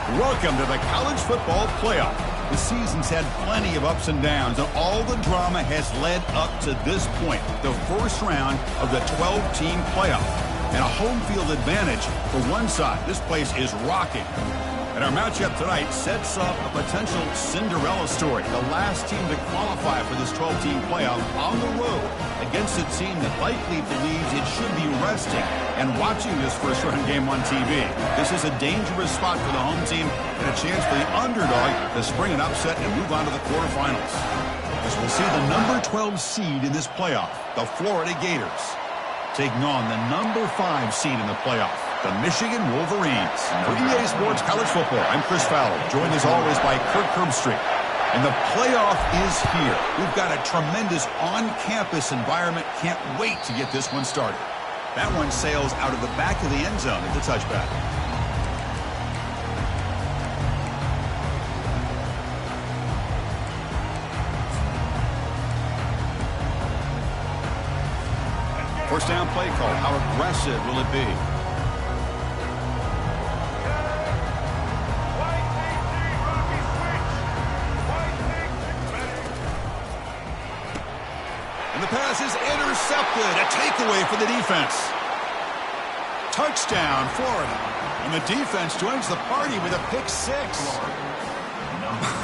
Welcome to the college football playoff. The season's had plenty of ups and downs, and all the drama has led up to this point, the first round of the 12-team playoff. And a home field advantage for one side. This place is rocking. And our matchup tonight sets up a potential Cinderella story. The last team to qualify for this 12-team playoff on the road against a team that likely believes it should be resting and watching this first-round game on TV. This is a dangerous spot for the home team and a chance for the underdog to spring an upset and move on to the quarterfinals. As we'll see the number 12 seed in this playoff, the Florida Gators, taking on the number 5 seed in the playoff, the Michigan Wolverines. For EA Sports College Football, I'm Chris Fowler, joined as always by Kirk Herbstreit. And the playoff is here. We've got a tremendous on-campus environment. Can't wait to get this one started. That one sails out of the back of the end zone at the touchback. First down play call. How aggressive will it be? And the pass is intercepted. A takeaway for the defense. Touchdown, Florida. And the defense joins the party with a pick six.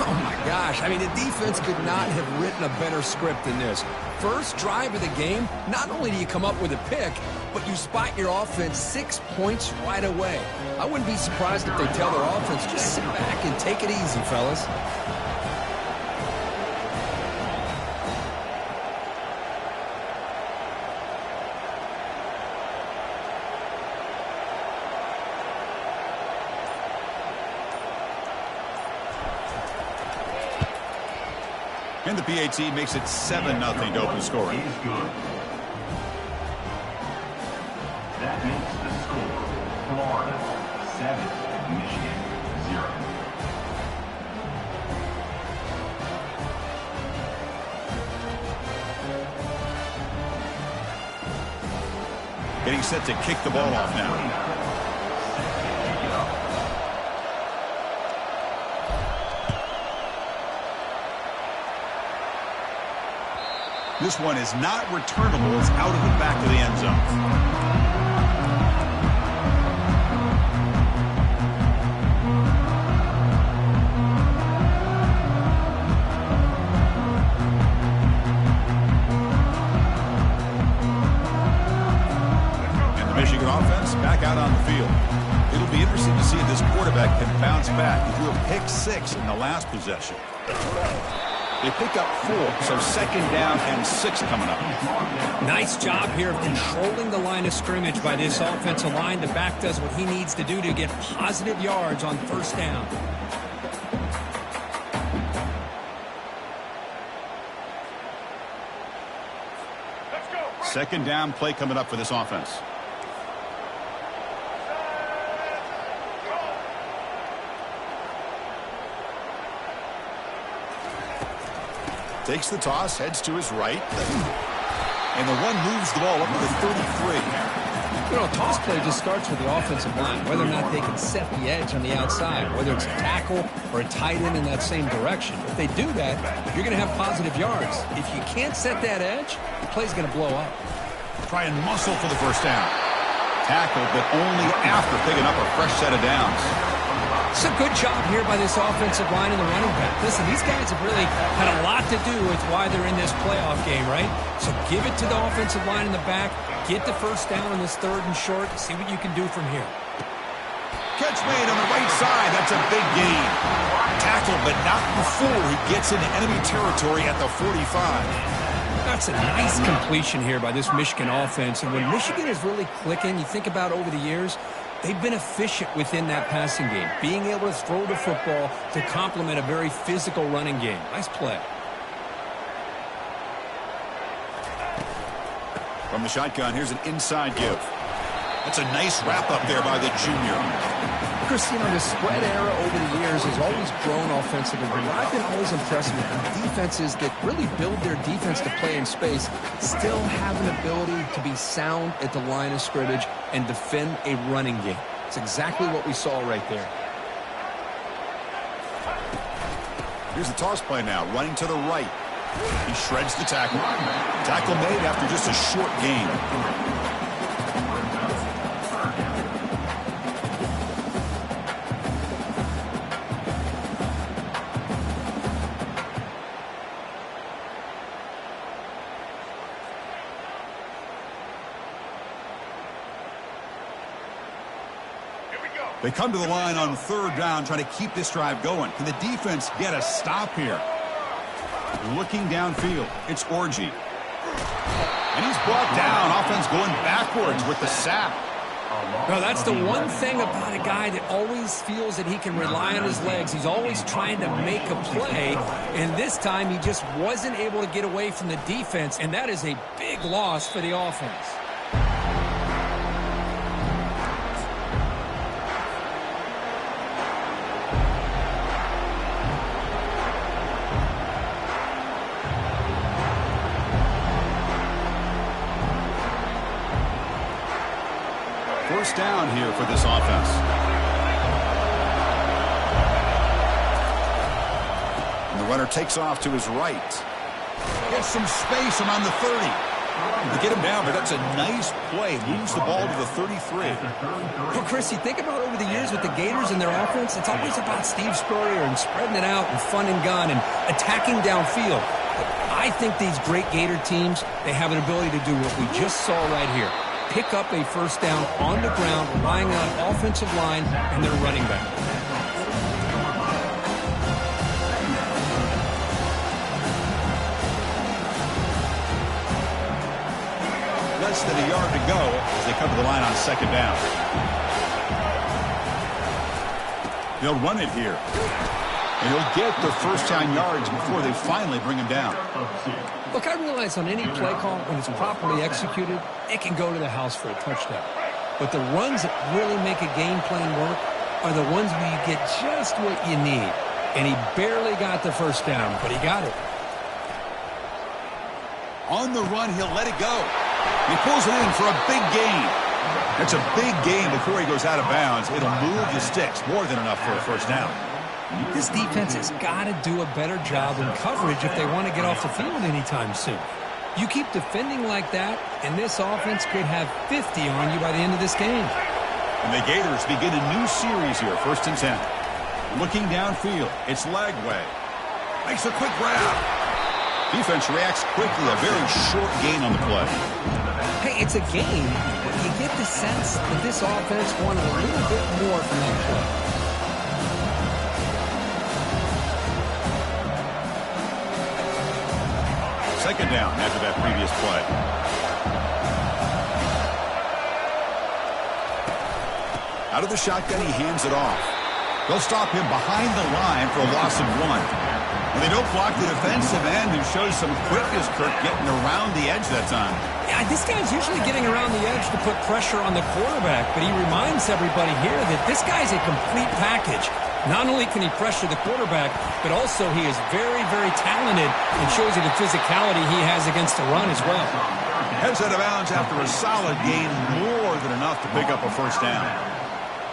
Oh, my gosh. I mean, the defense could not have written a better script than this. First drive of the game, not only do you come up with a pick, but you spot your offense 6 points right away. I wouldn't be surprised if they tell their offense, just sit back and take it easy, fellas. And the PAT makes it 7-0 to open scoring. That makes the score Florida 7, Michigan 0. Getting set to kick the ball off now. This one is not returnable. It's out of the back of the end zone. And the Michigan offense back out on the field. It'll be interesting to see if this quarterback can bounce back. He threw a pick six in the last possession. They pick up 4, so second down and 6 coming up. Nice job here of controlling the line of scrimmage by this offensive line. The back does what he needs to do to get positive yards on first down. Second down play coming up for this offense. Takes the toss, heads to his right. And the one moves the ball up to the 33. You know, a toss play just starts with the offensive line, whether or not they can set the edge on the outside, whether it's a tackle or a tight end in that same direction. If they do that, you're going to have positive yards. If you can't set that edge, the play's going to blow up. Try and muscle for the first down. Tackled, but only after picking up a fresh set of downs. It's a good job here by this offensive line and the running back. Listen, these guys have really had a lot to do with why they're in this playoff game, right? So give it to the offensive line in the back. Get the first down on this third and short. See what you can do from here. Catch made on the right side. That's a big gain. Tackled, but not before he gets into enemy territory at the 45. That's a nice completion here by this Michigan offense. And when Michigan is really clicking, you think about over the years, they've been efficient within that passing game, being able to throw the football to complement a very physical running game. Nice play. From the shotgun, here's an inside give. That's a nice wrap up there by the junior. Chris, you know, the spread era over the years has always grown offensively, but I've been always impressed with the defenses that really build their defense to play in space, still have an ability to be sound at the line of scrimmage and defend a running game. It's exactly what we saw right there. Here's the toss play now, running to the right. He shreds the tackle. Tackle made after just a short gain. They come to the line on third down, trying to keep this drive going. Can the defense get a stop here? Looking downfield, it's Orgy. And he's brought down. Offense going backwards with the sack. No, that's the one thing about a guy that always feels that he can rely on his legs. He's always trying to make a play, and this time he just wasn't able to get away from the defense, and that is a big loss for the offense. First down here for this offense. And the runner takes off to his right. Gets some space around the 30. To get him down, but that's a nice play. Moves the ball to the 33. Well, Chris, you think about over the years with the Gators and their offense, it's always about Steve Spurrier and spreading it out and fun and gun and attacking downfield. But I think these great Gator teams, they have an ability to do what we just saw right here. Pick up a first down on the ground, relying on offensive line and their running back. Less than a yard to go as they come to the line on second down. They'll run it here. And he'll get the first down yards before they finally bring him down. Look, I realize on any play call, when it's properly executed, it can go to the house for a touchdown. But the runs that really make a game plan work are the ones where you get just what you need. And he barely got the first down, but he got it. On the run, he'll let it go. He pulls it in for a big gain. That's a big gain before he goes out of bounds. It'll move the sticks, more than enough for a first down. This defense has got to do a better job in coverage if they want to get off the field anytime soon. You keep defending like that, and this offense could have 50 on you by the end of this game. And the Gators begin a new series here, 1st and 10. Looking downfield, it's Lagway. Makes a quick grab. Defense reacts quickly, a very short gain on the play. Hey, it's a game, but you get the sense that this offense wanted a little bit more from that play. Second down after that previous play. Out of the shotgun, he hands it off. They'll stop him behind the line for a loss of 1. And they don't block the defensive end, who shows some quickness, Kirk, getting around the edge that time. Yeah, this guy's usually getting around the edge to put pressure on the quarterback, but he reminds everybody here that this guy's a complete package. Not only can he pressure the quarterback, but also he is very, very talented and shows you the physicality he has against the run as well. Heads out of bounds after a solid gain, more than enough to pick up a first down.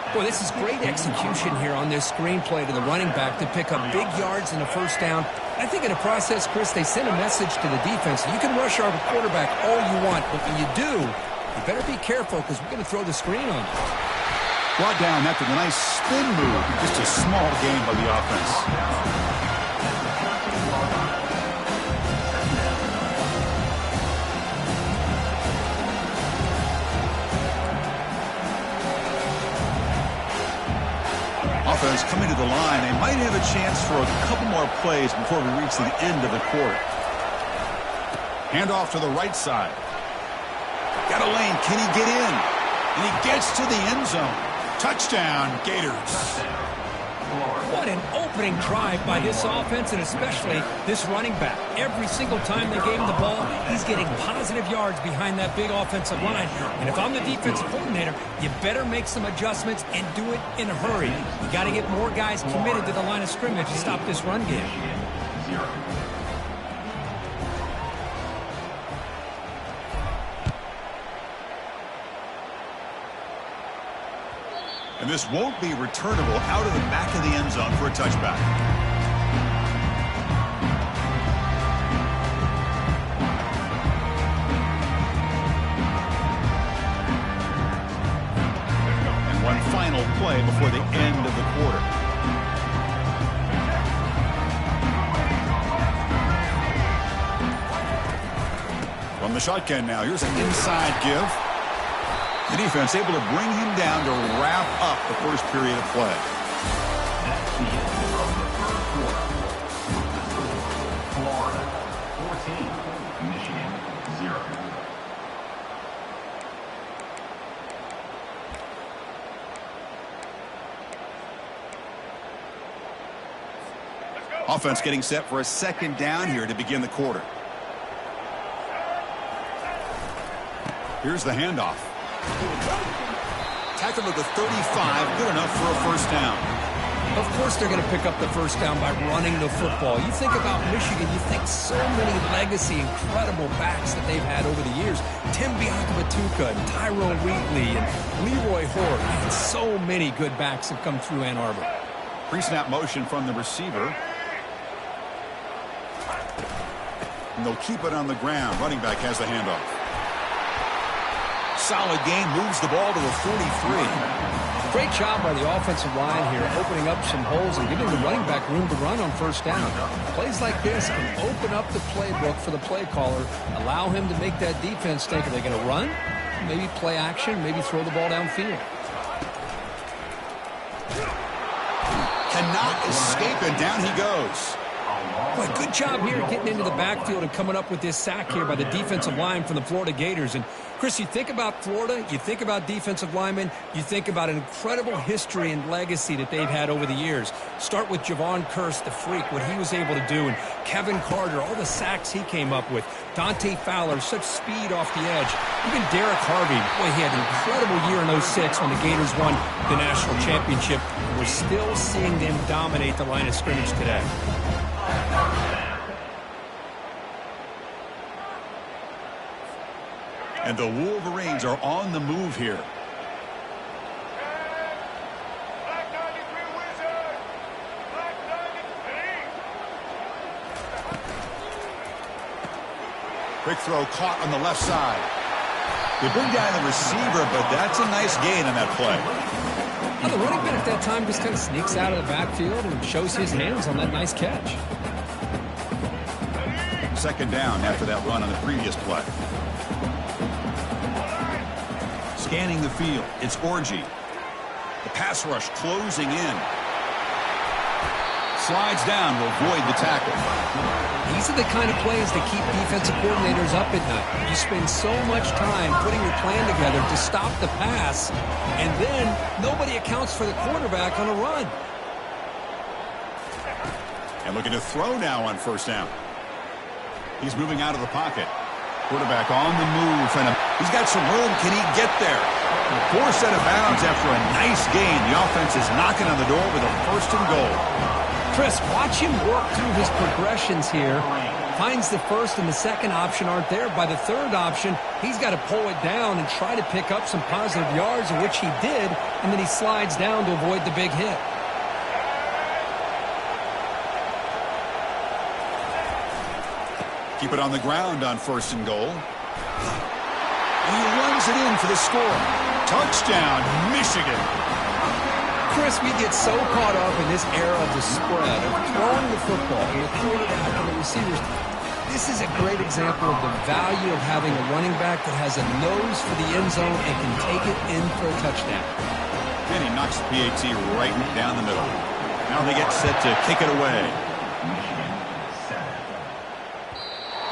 Boy, this is great execution here on this screenplay to the running back to pick up big yards and a first down. I think in the process, Chris, they send a message to the defense. You can rush our quarterback all you want, but when you do, you better be careful because we're going to throw the screen on you. Brought down after the nice spin move. Just a small gain by the offense. Offense coming to the line. They might have a chance for a couple more plays before we reach the end of the quarter. Handoff to the right side. Got a lane. Can he get in? And he gets to the end zone. Touchdown, Gators. What an opening drive by this offense, and especially this running back. Every single time they gave him the ball, he's getting positive yards behind that big offensive line. And if I'm the defensive coordinator, you better make some adjustments and do it in a hurry. You got to get more guys committed to the line of scrimmage to stop this run game. And this won't be returnable out of the back of the end zone for a touchback. play before the end of the quarter. From the shotgun now, here's an inside give. The defense able to bring him down to wrap up the first period of play. That's the end of the first quarter. Florida 14, Michigan 0. Offense getting set for a second down here to begin the quarter. Here's the handoff. Tackled at the 35, good enough for a first down. Of course they're going to pick up the first down by running the football. You think about Michigan, you think so many legacy, incredible backs that they've had over the years. Tim Biakabatuka and Tyrone Wheatley and Leroy Hort. And so many good backs have come through Ann Arbor. Pre-snap motion from the receiver. And they'll keep it on the ground. Running back has the handoff. Solid game, moves the ball to the 43. Great job by the offensive line here, opening up some holes and giving the running back room to run on first down. Plays like this can open up the playbook for the play caller, allow him to make that defense think, are they going to run? Maybe play action, maybe throw the ball downfield. Cannot escape, and down he goes. Boy, good job here getting into the backfield and coming up with this sack here by the defensive line from the Florida Gators. And, Chris, you think about Florida, you think about defensive linemen, you think about an incredible history and legacy that they've had over the years. Start with Javon Kearse, the freak, what he was able to do, and Kevin Carter, all the sacks he came up with. Dante Fowler, such speed off the edge. Even Derek Harvey, boy, he had an incredible year in 06 when the Gators won the national championship. We're still seeing them dominate the line of scrimmage today. And the Wolverines are on the move here. Quick throw caught on the left side. They bring down the receiver, but that's a nice gain on that play. Well, the running back at that time just kind of sneaks out of the backfield and shows his hands on that nice catch. Second down after that run on the previous play. Scanning the field, it's Orji. The pass rush closing in. Slides down to avoid the tackle. These are the kind of plays that keep defensive coordinators up at night. You spend so much time putting your plan together to stop the pass, and then nobody accounts for the quarterback on a run. And looking to throw now on first down. He's moving out of the pocket. Quarterback on the move, and he's got some room. Can he get there? Forced out of bounds after a nice gain. The offense is knocking on the door with a first and goal. Chris, watch him work through his progressions here. Finds the first and the second option aren't there. By the third option, he's got to pull it down and try to pick up some positive yards, which he did, and then he slides down to avoid the big hit. Keep it on the ground on first and goal. And he runs it in for the score. Touchdown, Michigan. Chris, we get so caught up in this era of the spread, of throwing the football, and the quarterback and the receivers. This is a great example of the value of having a running back that has a nose for the end zone and can take it in for a touchdown. And he knocks the PAT right down the middle. Now they get set to kick it away.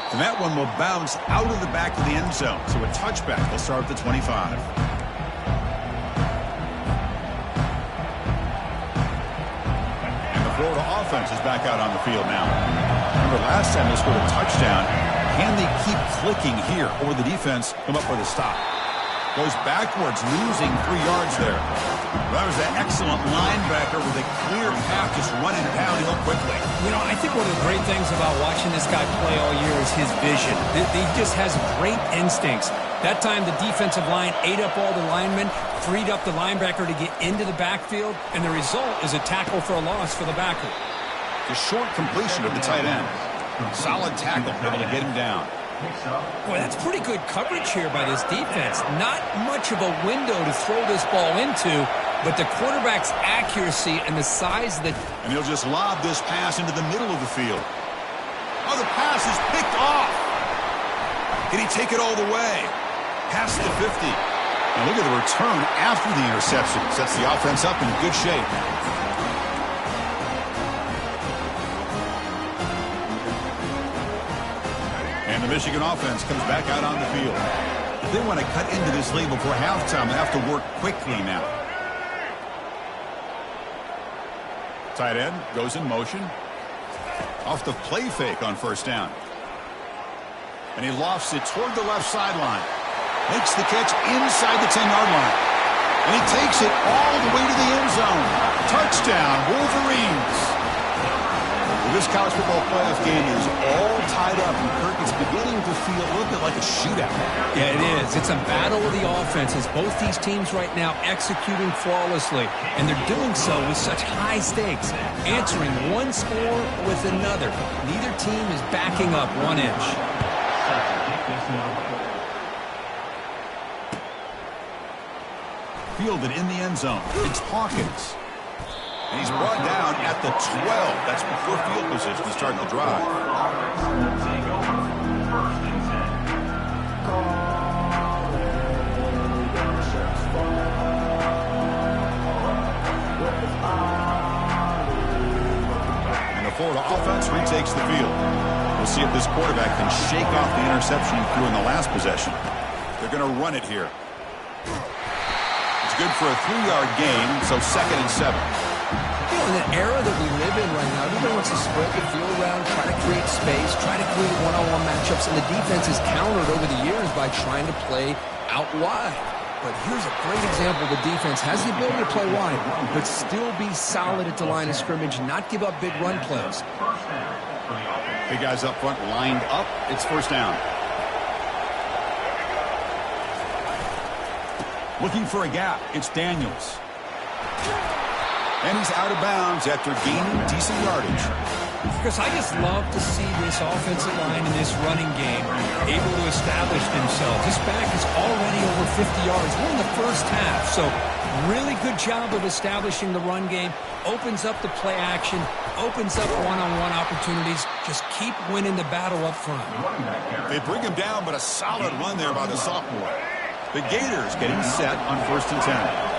And that one will bounce out of the back of the end zone. So a touchback will start at the 25. And the Florida offense is back out on the field now. Remember last time they scored a touchdown. Can they keep clicking here, or the defense come up with a stop? Goes backwards, losing 3 yards there. That was an excellent linebacker with a clear path, just running downhill quickly. You know, I think one of the great things about watching this guy play all year is his vision. He just has great instincts. That time the defensive line ate up all the linemen, freed up the linebacker to get into the backfield, and the result is a tackle for a loss for the backer. The short completion of the tight end. Solid tackle, able to get him down. Boy, that's pretty good coverage here by this defense. Not much of a window to throw this ball into, but the quarterback's accuracy and the size of the... And he'll just lob this pass into the middle of the field. Oh, the pass is picked off. Can he take it all the way? Past the 50. And look at the return after the interception. Sets the offense up in good shape. And the Michigan offense comes back out on the field. If they want to cut into this lead before halftime, they have to work quickly now. Tight end goes in motion. Off the play fake on first down. And he lofts it toward the left sideline. Makes the catch inside the 10-yard line. And he takes it all the way to the end zone. Touchdown, Wolverines. Well, this college football playoff game is all tied up, and Kirk is beginning to feel a little bit like a shootout. Yeah, it is. It's a battle of the offenses. Both these teams right now executing flawlessly, and they're doing so with such high stakes, answering one score with another. Neither team is backing up 1 inch. Fielded in the end zone. It's Hawkins. And he's brought down at the 12. That's before field position to start the drive. And the Florida offense retakes the field. We'll see if this quarterback can shake off the interception he threw in the last possession. They're going to run it here. It's good for a 3-yard gain, so 2nd and 7. In an era that we live in right now, everybody wants to spread the field around, try to create space, try to create one-on-one matchups, and the defense is countered over the years by trying to play out wide. But here's a great example. The defense has the ability to play wide, but still be solid at the line of scrimmage, not give up big run plays. Big guys up front lined up. It's first down. Looking for a gap. It's Daniels. And he's out of bounds after gaining decent yardage. Because I just love to see this offensive line in this running game able to establish themselves. This back is already over 50 yards. We're in the first half, so really good job of establishing the run game. Opens up the play action, opens up one-on-one opportunities. Just keep winning the battle up front. They bring him down, but a solid run there by the sophomore. The Gators getting set on 1st and 10.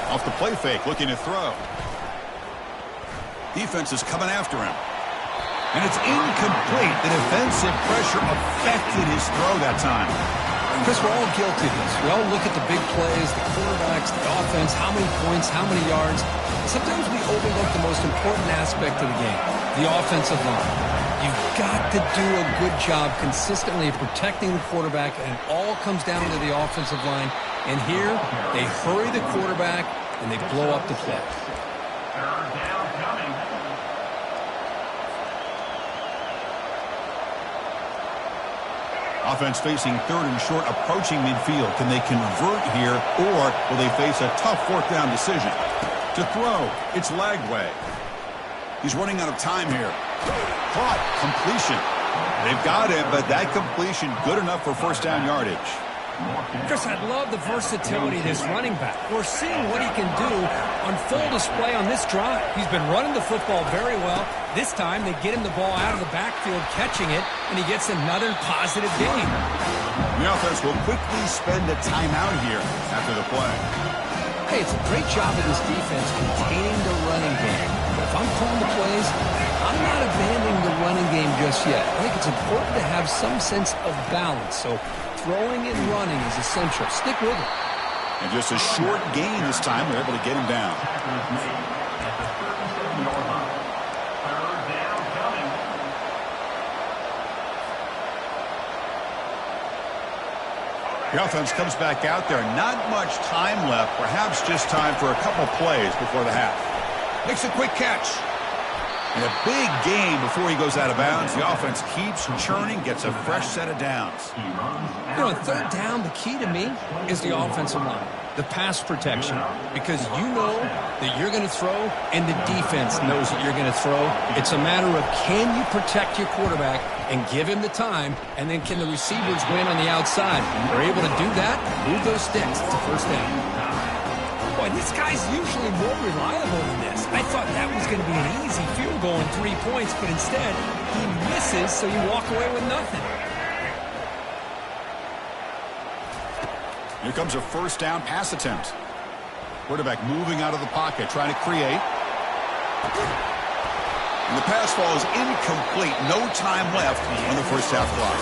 Off the play fake, looking to throw. Defense is coming after him. And it's incomplete. The defensive pressure affected his throw that time. Chris, we're all guilty of this. We all look at the big plays, the quarterbacks, the offense, how many points, how many yards. Sometimes we overlook the most important aspect of the game, the offensive line. You've got to do a good job consistently of protecting the quarterback, and it all comes down to the offensive line. And here, they hurry the quarterback, and they blow up the play. Offense facing 3rd and short, approaching midfield. Can they convert here, or will they face a tough 4th down decision? To throw, it's Lagway. He's running out of time here. Caught, completion. They've got it, but that completion good enough for 1st down yardage. Chris, I love the versatility of this running back. We're seeing what he can do on full display on this drive. He's been running the football very well. This time, they get him the ball out of the backfield, catching it, and he gets another positive gain. The offense will quickly spend a timeout here after the play. Hey, it's a great job of this defense containing the running game. But if I'm calling the plays, I'm not abandoning the running game just yet. I think it's important to have some sense of balance. So throwing and running is essential. Stick with it. And just a short gain this time. They're able to get him down. The offense comes back out there. Not much time left. Perhaps just time for a couple plays before the half. Makes a quick catch. And a big gain before he goes out of bounds. The offense keeps churning, gets a fresh set of downs. You know, third down, the key to me is the offensive line, the pass protection, because you know that you're going to throw and the defense knows that you're going to throw. It's a matter of can you protect your quarterback and give him the time, and then can the receivers win on the outside? If they're able to do that, move those sticks. It's a first down. Boy, this guy's usually more reliable than this. I thought that was going to be an easy field goal and 3 points, but instead, he misses, so you walk away with nothing. Here comes a first down pass attempt. Quarterback moving out of the pocket, trying to create. And the pass ball is incomplete. No time left on the first half clock.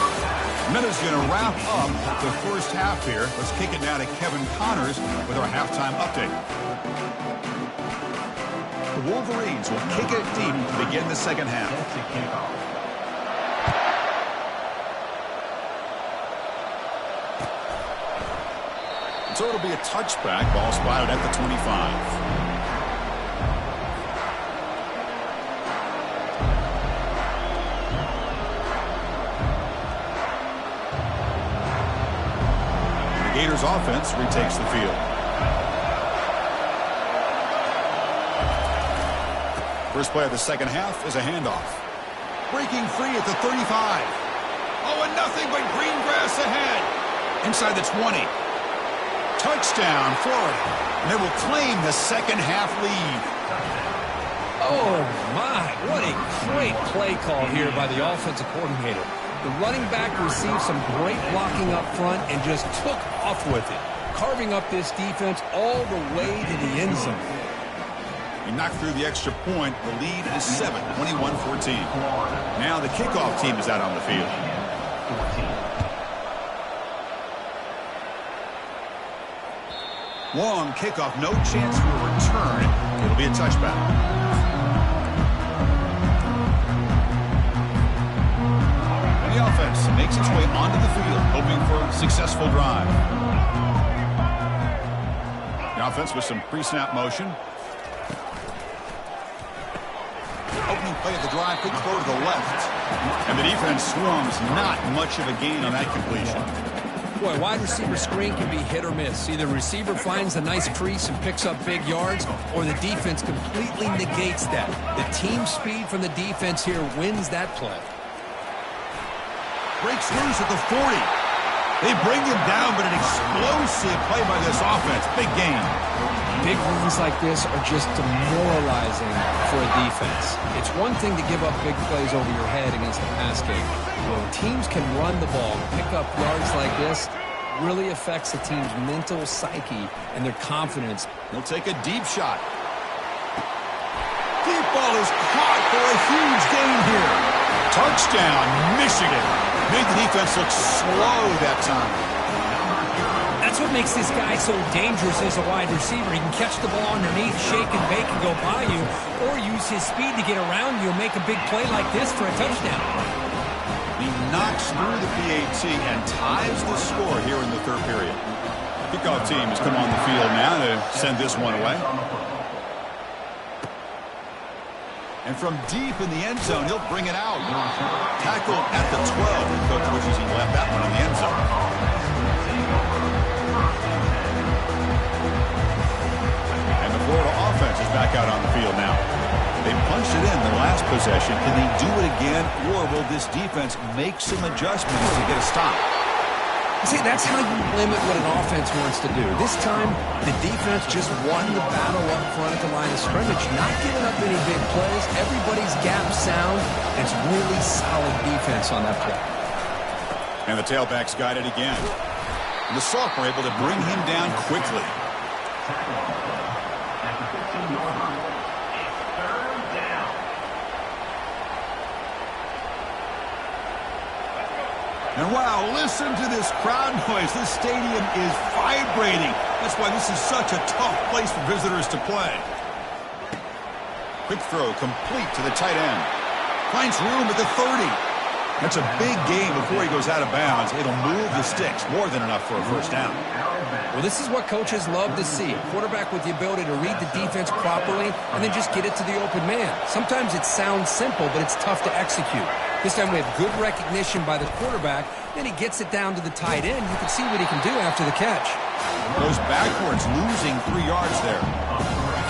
Minutes going to wrap up the first half here. Let's kick it now to Kevin Connors with our halftime update. The Wolverines will kick it deep to begin the second half. So it'll be a touchback. Ball spotted at the 25. Gators offense retakes the field. First play of the second half is a handoff. Breaking free at the 35. Oh, and nothing but green grass ahead. Inside the 20. Touchdown, Florida. And they will claim the second half lead. Oh, my. What a great play call here by the offensive coordinator. The running back received some great blocking up front and just took off with it, carving up this defense all the way to the end zone. He knocked through the extra point. The lead is 7, 21-14. Now the kickoff team is out on the field. Long kickoff, no chance for a return. It'll be a touchback. The offense makes its way onto the field, hoping for a successful drive. The offense with some pre-snap motion. Opening play of the drive, quick throw to the left. And the defense swarms, not much of a gain on that completion. Boy, wide receiver screen can be hit or miss. Either receiver finds a nice crease and picks up big yards, or the defense completely negates that. The team speed from the defense here wins that play. Breaks loose at the 40. They bring him down, but an explosive play by this offense. Big game. Big runs like this are just demoralizing for a defense. It's one thing to give up big plays over your head against the pass game. When teams can run the ball, pick up yards like this, really affects the team's mental psyche and their confidence. He'll take a deep shot. Deep ball is caught for a huge gain here. Touchdown, Michigan. Made the defense look slow that time. That's what makes this guy so dangerous as a wide receiver. He can catch the ball underneath, shake and bake and go by you, or use his speed to get around you and make a big play like this for a touchdown. He knocks through the PAT and ties the score here in the third period. Kickoff team has come on the field now to send this one away. And from deep in the end zone, he'll bring it out. Tackled at the 12. The coach wishes he left that one in the end zone. And the Florida offense is back out on the field now. They punched it in the last possession. Can they do it again, or will this defense make some adjustments to get a stop? See, that's how you limit what an offense wants to do. This time, the defense just won the battle up front at the line of scrimmage, not giving up any big plays. Everybody's gap sound. It's really solid defense on that play. And the tailbacks got it again. And the sophomore able to bring him down quickly. And wow, listen to this crowd noise. This stadium is vibrating. That's why this is such a tough place for visitors to play. Quick throw complete to the tight end. Finds room at the 30. That's a big gain before he goes out of bounds. It'll move the sticks, more than enough for a first down. Well, this is what coaches love to see. Quarterback with the ability to read the defense properly and then just get it to the open man. Sometimes it sounds simple, but it's tough to execute. This time we have good recognition by the quarterback. Then he gets it down to the tight end. You can see what he can do after the catch. Goes backwards, losing 3 yards there.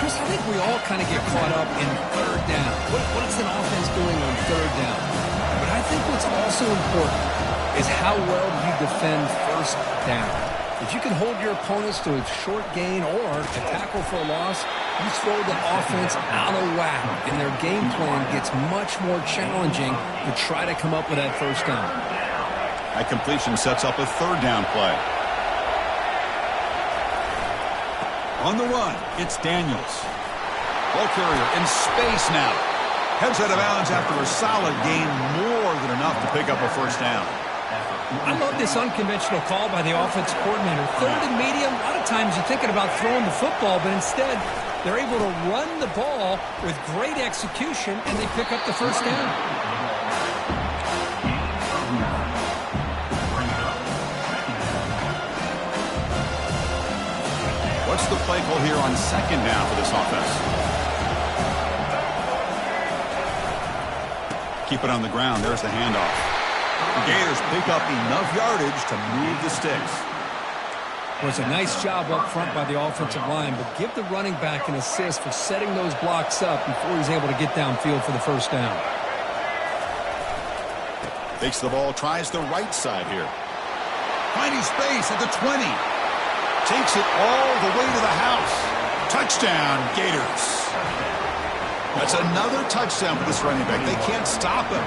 Chris, I think we all kind of get caught up in third down. What is an offense doing on third down? But I think what's also important is how well you defend first down. If you can hold your opponents to a short gain or a tackle for a loss, you throw the offense out of whack, and their game plan gets much more challenging to try to come up with that first down. That completion sets up a third down play. On the run, it's Daniels. Ball carrier in space now. Heads out of bounds after a solid gain, more than enough to pick up a first down. I love this unconventional call by the offensive coordinator. Third and medium, a lot of times you're thinking about throwing the football, but instead they're able to run the ball with great execution, and they pick up the first down. What's the play call here on second down for this offense? Keep it on the ground. There's the handoff. The Gators pick up enough yardage to move the sticks. It was a nice job up front by the offensive line, but give the running back an assist for setting those blocks up before he's able to get downfield for the first down. Takes the ball, tries the right side here. Finding space at the 20. Takes it all the way to the house. Touchdown, Gators. That's another touchdown for this running back. They can't stop him.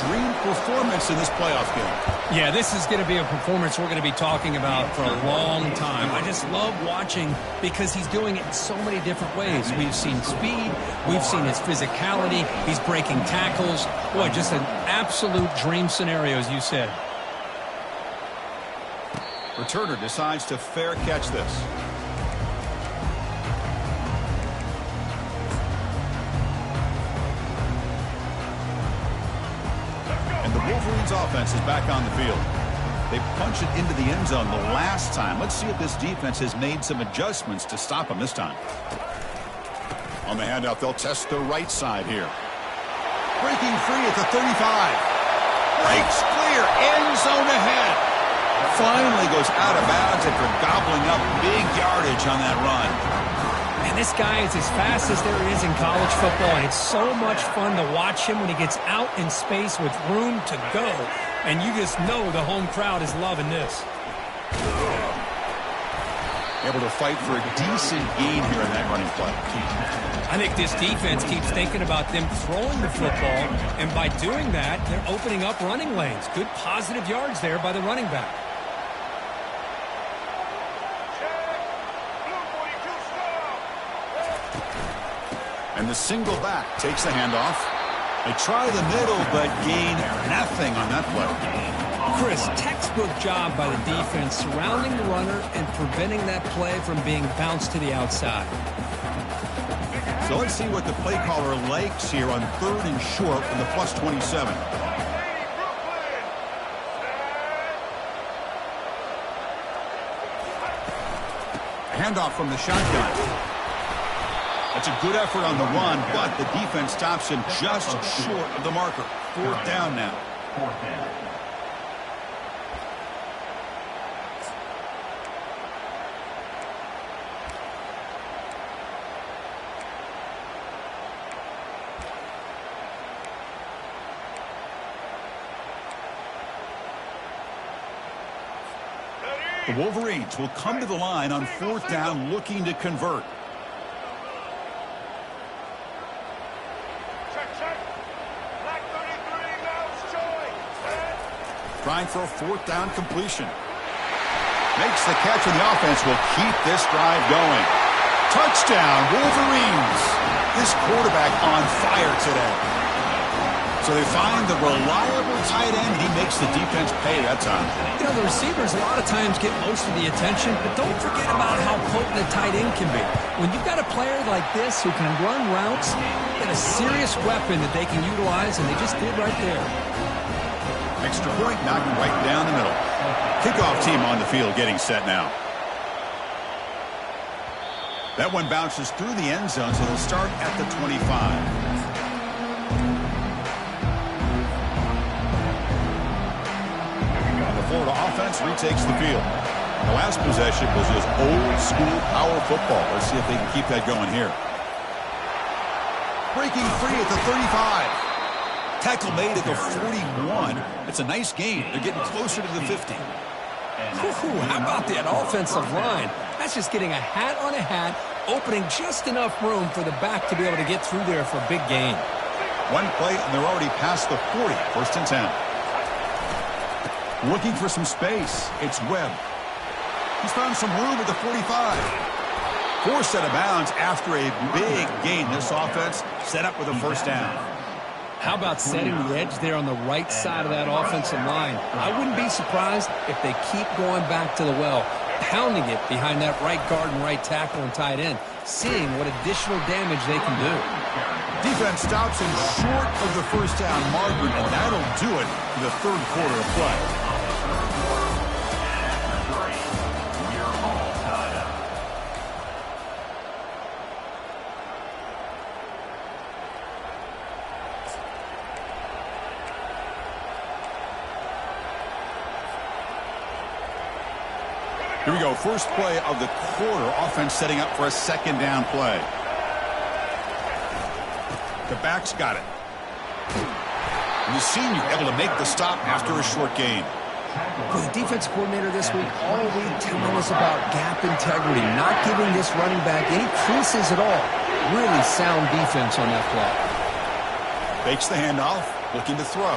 Dream performance in this playoff game. Yeah, this is going to be a performance we're going to be talking about for a long time. I just love watching because he's doing it in so many different ways. We've seen speed. We've seen his physicality. He's breaking tackles. Boy, just an absolute dream scenario, as you said. Returner decides to fair catch this. And the Wolverines offense is back on the field. They punch it into the end zone the last time. Let's see if this defense has made some adjustments to stop them this time. On the handoff, they'll test the right side here. Breaking free at the 35. Breaks clear, end zone ahead. Finally goes out of bounds after gobbling up big yardage on that run. And this guy is as fast as there is in college football, and it's so much fun to watch him when he gets out in space with room to go. And you just know the home crowd is loving this. Able to fight for a decent gain here in that running play. I think this defense keeps thinking about them throwing the football, and by doing that, they're opening up running lanes. Good positive yards there by the running back. And the single back takes the handoff. They try the middle, but gain nothing on that play. Chris, textbook job by the defense surrounding the runner and preventing that play from being bounced to the outside. So let's see what the play caller likes here on third and short from the plus 27. Handoff from the shotgun. That's a good effort on the run, but the defense stops him just short of the marker. Fourth down now. Fourth down. The Wolverines will come to the line on fourth down looking to convert. Trying for a fourth down completion. Makes the catch, and the offense will keep this drive going. Touchdown, Wolverines. This quarterback on fire today. So they find the reliable tight end. He makes the defense pay that time. You know, the receivers a lot of times get most of the attention, but don't forget about how potent a tight end can be. When you've got a player like this who can run routes, you get a serious weapon that they can utilize, and they just did right there. extra point, knocking right down the middle. Kickoff team on the field getting set now. That one bounces through the end zone, so they'll start at the 25. Florida offense retakes the field. The last possession was just old school power football. Let's see if they can keep that going here. Breaking free at the 35. Tackle made at the 41. It's a nice gain. They're getting closer to the 50. How about that offensive line? That's just getting a hat on a hat, opening just enough room for the back to be able to get through there for a big gain. One play, and they're already past the 40. First and 10. Looking for some space. It's Webb. He's found some room at the 45. Forced out of bounds after a big gain. This offense set up with a first down. How about setting the edge there on the right side of that offensive line? I wouldn't be surprised if they keep going back to the well, pounding it behind that right guard and right tackle and tight end, seeing what additional damage they can do. Defense stops him short of the first down marker, and that'll do it for the third quarter of play. Here we go. First play of the quarter. Offense setting up for a second down play. The back's got it. And the senior able to make the stop after a short gain. Well, the defense coordinator this week all week telling us about gap integrity, not giving this running back any creases at all. Really sound defense on that play. Fakes the handoff, looking to throw.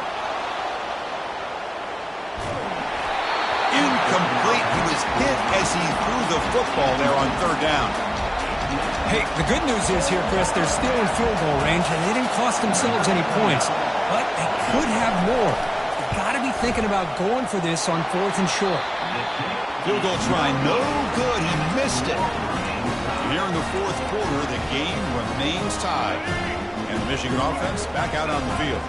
Incomplete. He was hit as he threw the football there on third down. Hey, the good news is here, Chris, they're still in field goal range, and they didn't cost themselves any points. But they could have more. You've got to be thinking about going for this on fourth and short. Field goal try, no good. He missed it. Here in the fourth quarter, the game remains tied. And the Michigan offense back out on the field.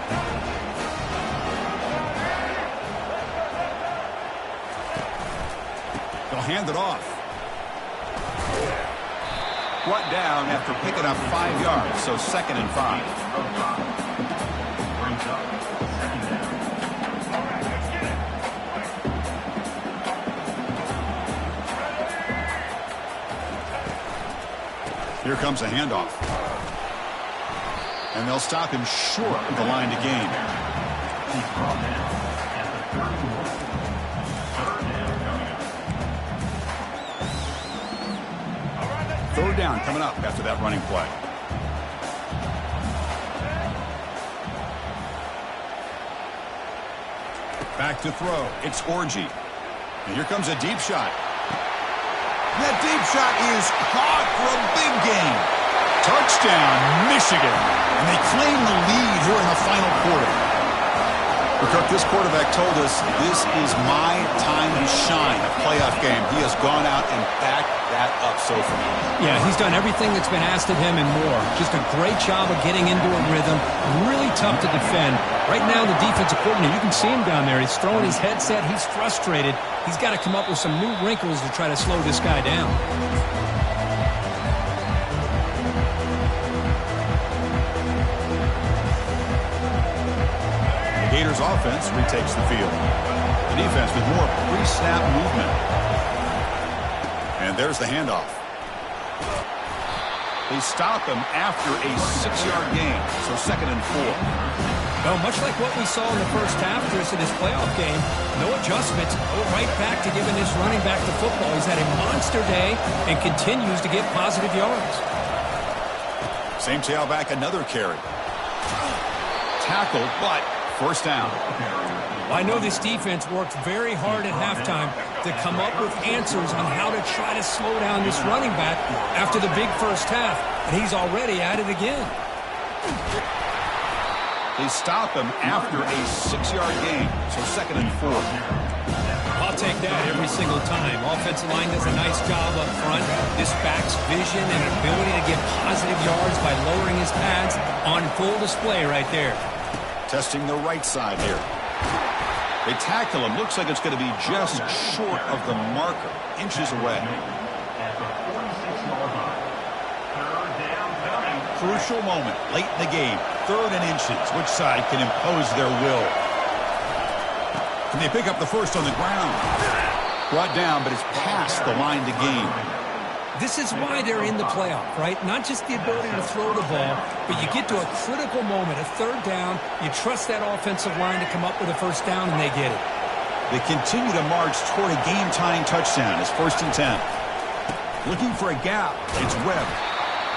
They'll hand it off. Brought down after picking up 5 yards, so second and 5. Here comes a handoff. And they'll stop him short of the line to gain. Third down coming up after that running play. Back to throw. It's Orgy. And here comes a deep shot. That deep shot is caught for a big gain. Touchdown, Michigan. And they claim the lead here in the final quarter. Cook, this quarterback told us this is my time to shine, a playoff game. He has gone out and backed that up so far. Yeah, he's done everything that's been asked of him and more. Just a great job of getting into a rhythm. Really tough to defend. Right now, the defensive coordinator, you can see him down there. He's throwing his headset. He's frustrated. He's got to come up with some new wrinkles to try to slow this guy down. Gators offense retakes the field. The defense with more pre-snap movement. And there's the handoff. They stop him after a 6-yard gain, so second and 4. Well, much like what we saw in the first half, Chris, in this playoff game, no adjustments, go right back to giving this running back the football. He's had a monster day and continues to get positive yards. Same tailback, another carry. Tackled, but first down. I know this defense worked very hard at halftime to come up with answers on how to try to slow down this running back after the big first half, and he's already at it again. They stop him after a 6-yard gain, so second and 4. I'll take that every single time. Offensive line does a nice job up front. This back's vision and ability to get positive yards by lowering his pads on full display right there. Testing the right side here. They tackle him. Looks like it's going to be just short of the marker, inches away. At the 46-yard line. Third down coming. Crucial moment late in the game. 3rd and inches. Which side can impose their will? Can they pick up the first on the ground? Brought down, but it's past the line to gain. This is why they're in the playoff, right? Not just the ability to throw the ball, but you get to a critical moment, a 3rd down. You trust that offensive line to come up with a first down, and they get it. They continue to march toward a game-tying touchdown. It's 1st and 10. Looking for a gap. It's Webb.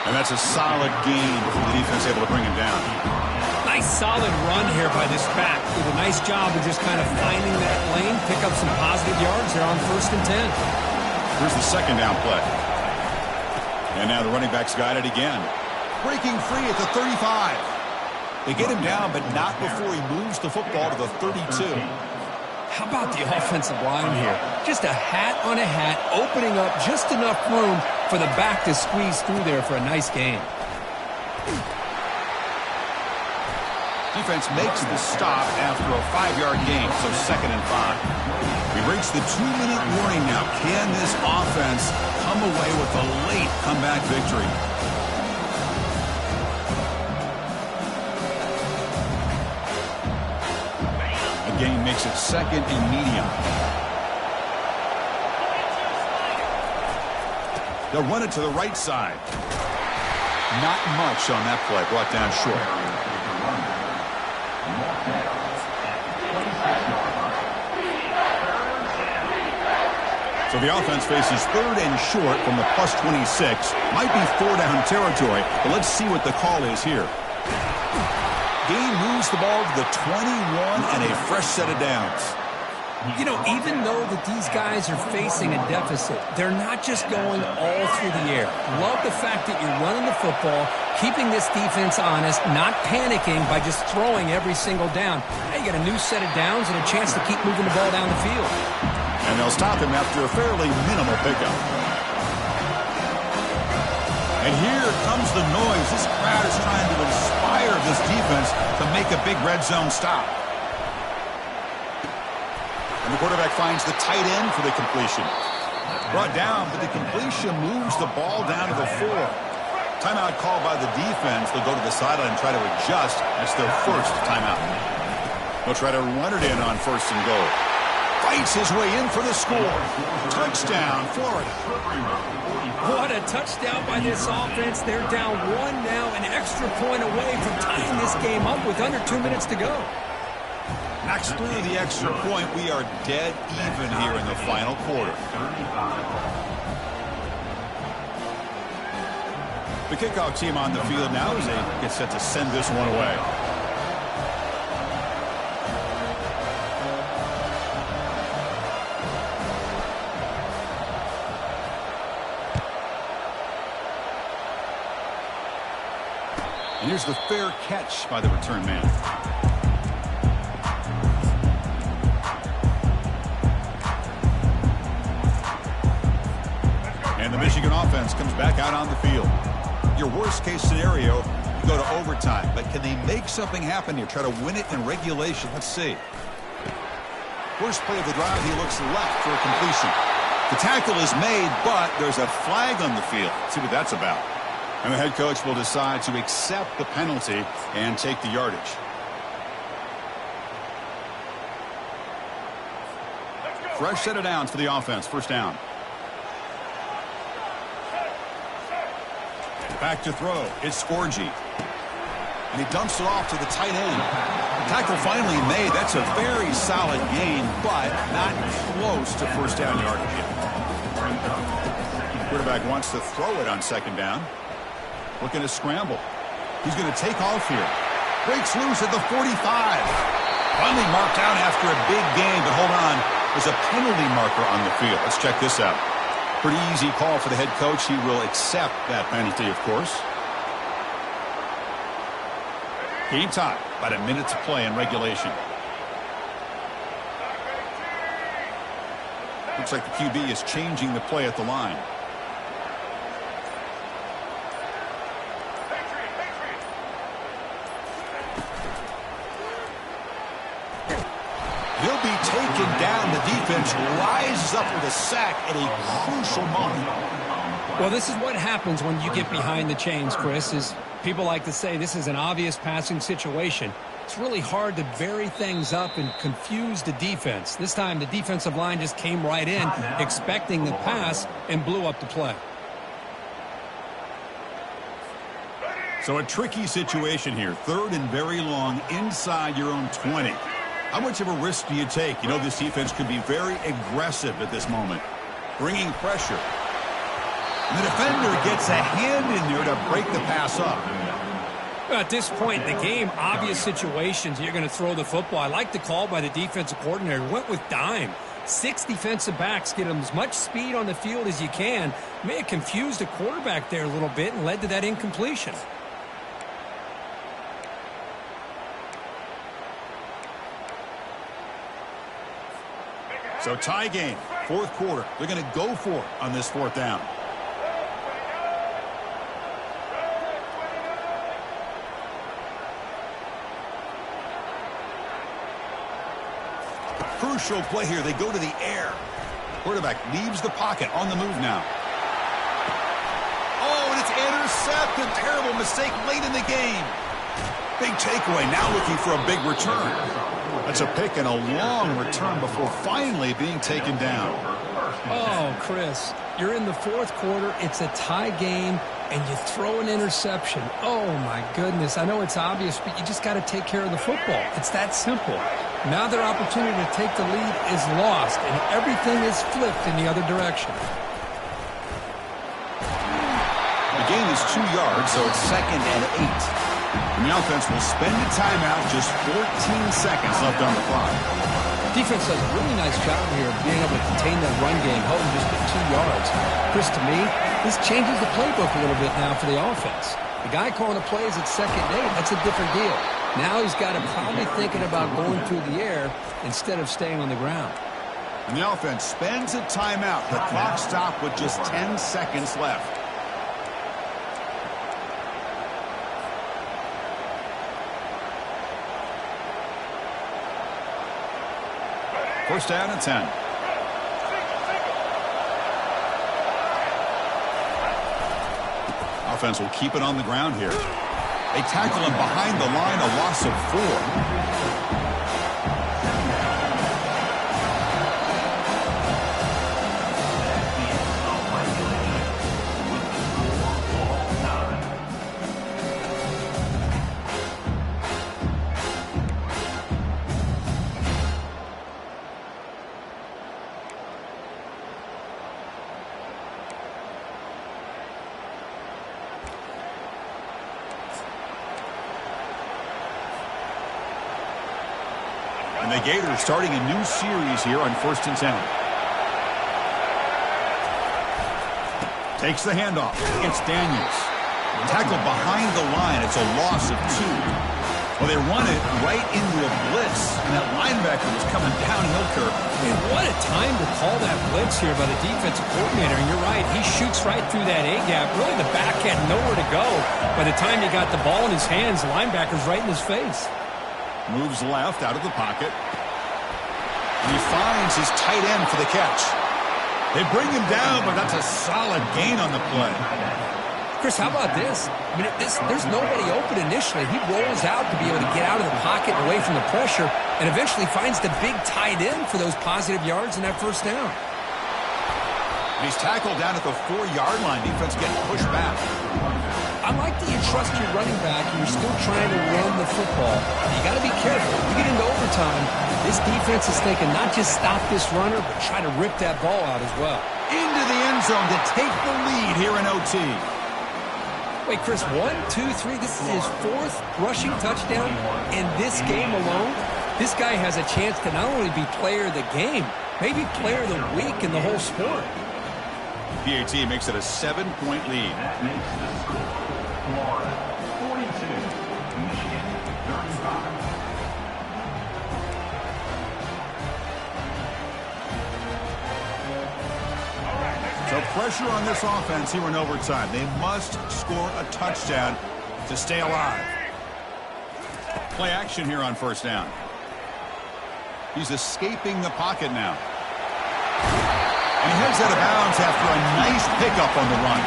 And that's a solid gain for the defense able to bring him down. Nice solid run here by this back. Did a nice job of just kind of finding that lane, pick up some positive yards there on 1st and 10. Here's the 2nd down play. And now the running back's got it again. Breaking free at the 35. They get him down, but not before he moves the football to the 32. How about the offensive line here? Just a hat on a hat, opening up just enough room for the back to squeeze through there for a nice gain. Defense makes the stop after a 5-yard gain, so 2nd and 5. We reach the 2-minute warning now. Can this offense come away with a late comeback victory? A gain makes it 2nd and medium. They'll run it to the right side. Not much on that play, brought down short. So the offense faces 3rd and short from the +26. Might be 4-down territory, but let's see what the call is here. Gain moves the ball to the 21 and a fresh set of downs. You know, even though that these guys are facing a deficit, they're not just going all through the air. Love the fact that you're running the football, keeping this defense honest, not panicking by just throwing every single down. Now you got a new set of downs and a chance to keep moving the ball down the field. And they'll stop him after a fairly minimal pickup. And here comes the noise. This crowd is trying to inspire this defense to make a big red zone stop. And the quarterback finds the tight end for the completion. Brought down, but the completion moves the ball down to the 4. Timeout called by the defense. They'll go to the sideline and try to adjust. That's their first timeout. They'll try to run it in on 1st and goal. Fights his way in for the score. Touchdown, Florida. What a touchdown by this offense. They're down 1 now, an extra point away from tying this game up with under 2 minutes to go. Knocks through the extra point. We are dead even here in the final quarter. The kickoff team on the field now as they get set to send this one away. And here's the fair catch by the return man. And the Michigan offense comes back out on the field. Your worst-case scenario, you go to overtime. But can they make something happen here? Try to win it in regulation. Let's see. First play of the drive, he looks left for a completion. The tackle is made, but there's a flag on the field. Let's see what that's about. And the head coach will decide to accept the penalty and take the yardage. Fresh set of downs for the offense. 1st down. Back to throw. It's Scorgi. And he dumps it off to the tight end. Tackle finally made. That's a very solid gain, but not close to 1st down yardage yet. Quarterback wants to throw it on 2nd down. Looking to scramble. He's going to take off here. Breaks loose at the 45. Finally marked out after a big gain, but hold on. There's a penalty marker on the field. Let's check this out. Pretty easy call for the head coach. He will accept that penalty, of course. Game time. About a minute to play in regulation. Looks like the QB is changing the play at the line. He'll be taken down. The defense rises up with a sack at a crucial moment. Well, this is what happens when you get behind the chains, Chris, is people like to say this is an obvious passing situation. It's really hard to vary things up and confuse the defense. This time, the defensive line just came right in, expecting the pass, and blew up the play. So a tricky situation here. 3rd and very long inside your own 20. How much of a risk do you take? You know this defense could be very aggressive at this moment, bringing pressure. And the defender gets a hand in there to break the pass up. At this point in the game, obvious situations, you're going to throw the football. I like the call by the defensive coordinator. Went with dime. 6 defensive backs, get them as much speed on the field as you can. May have confused the quarterback there a little bit and led to that incompletion. So tie game, 4th quarter. They're going to go for it on this 4th down. Crucial play here. They go to the air. Quarterback leaves the pocket on the move now. Oh, and it's intercepted. Terrible mistake late in the game. Big takeaway. Now looking for a big return. That's a pick and a long return before finally being taken down. Oh, Chris, you're in the 4th quarter. It's a tie game, and you throw an interception. Oh, my goodness. I know it's obvious, but you just got to take care of the football. It's that simple. Now their opportunity to take the lead is lost, and everything is flipped in the other direction. The gain is 2 yards, so it's 2nd and 8. And the offense will spend a timeout, just 14 seconds left on the clock. Defense does a really nice job here of being able to contain that run game, holding just at 2 yards. Chris, to me, this changes the playbook a little bit now for the offense. The guy calling the plays at 2nd and 8, that's a different deal. Now he's got to probably thinking about going through the air instead of staying on the ground. And the offense spends a timeout. The clock stopped with just 10 seconds left. First down and 10. Offense will keep it on the ground here. They tackle him behind the line, a loss of 4. And the Gators starting a new series here on 1st and 10. Takes the handoff. It's Daniels. Tackled behind the line. It's a loss of 2. Well, they run it right into a blitz. And that linebacker was coming downhill, Kirk. Man, what a time to call that blitz here by the defensive coordinator. And you're right, he shoots right through that A-gap. Really, the back had nowhere to go. By the time he got the ball in his hands, the linebacker's right in his face. Moves left out of the pocket. And he finds his tight end for the catch. They bring him down, but that's a solid gain on the play. Chris, how about this? I mean, there's nobody open initially. He rolls out to be able to get out of the pocket and away from the pressure, and eventually finds the big tight end for those positive yards in that first down. He's tackled down at the 4-yard line. Defense getting pushed back. I like that you trust your running back and you're still trying to run the football. You got to be careful. You get into overtime, this defense is thinking not just stop this runner, but try to rip that ball out as well. Into the end zone to take the lead here in OT. Wait, Chris, 1, 2, 3. This is his 4th rushing touchdown in this game alone. This guy has a chance to not only be player of the game, maybe player of the week in the whole sport. PAT makes it a 7-point lead. That makes the score Florida 42, Michigan 35. So pressure on this offense here in overtime. They must score a touchdown to stay alive. Play action here on 1st down. He's escaping the pocket now. And he heads out of bounds after a nice pickup on the run.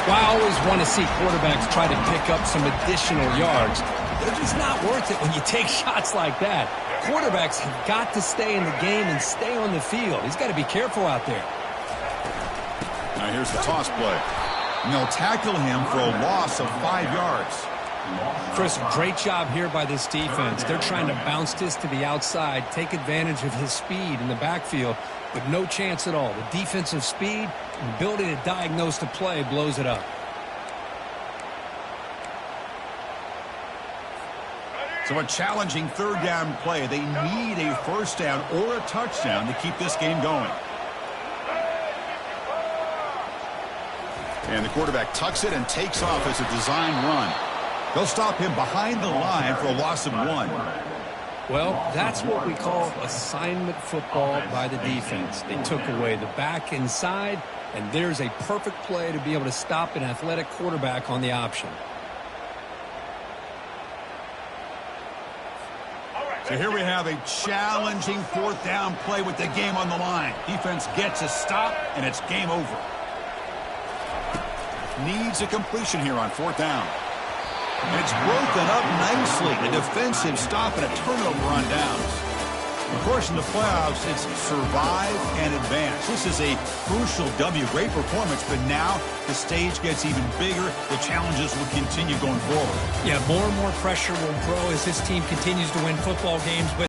Well, I always want to see quarterbacks try to pick up some additional yards. They're just not worth it when you take shots like that. Quarterbacks have got to stay in the game and stay on the field. He's got to be careful out there. Now here's the toss play. And they'll tackle him for a loss of 5 yards. Chris, great job here by this defense. They're trying to bounce this to the outside, take advantage of his speed in the backfield, but no chance at all. The defensive speed and ability to diagnose the play blows it up. So a challenging third down play. They need a first down or a touchdown to keep this game going. And the quarterback tucks it and takes off as a design run. They'll stop him behind the line for a loss of 1. Well, that's what we call assignment football by the defense. They took away the back inside, and there's a perfect play to be able to stop an athletic quarterback on the option. So here we have a challenging fourth down play with the game on the line. Defense gets a stop, and it's game over. Needs a completion here on fourth down. And it's broken up nicely. A defensive stop and a turnover on downs. Of course, in the playoffs, it's survive and advance. This is a crucial W. Great performance, but now the stage gets even bigger. The challenges will continue going forward. Yeah, more and more pressure will grow as this team continues to win football games. But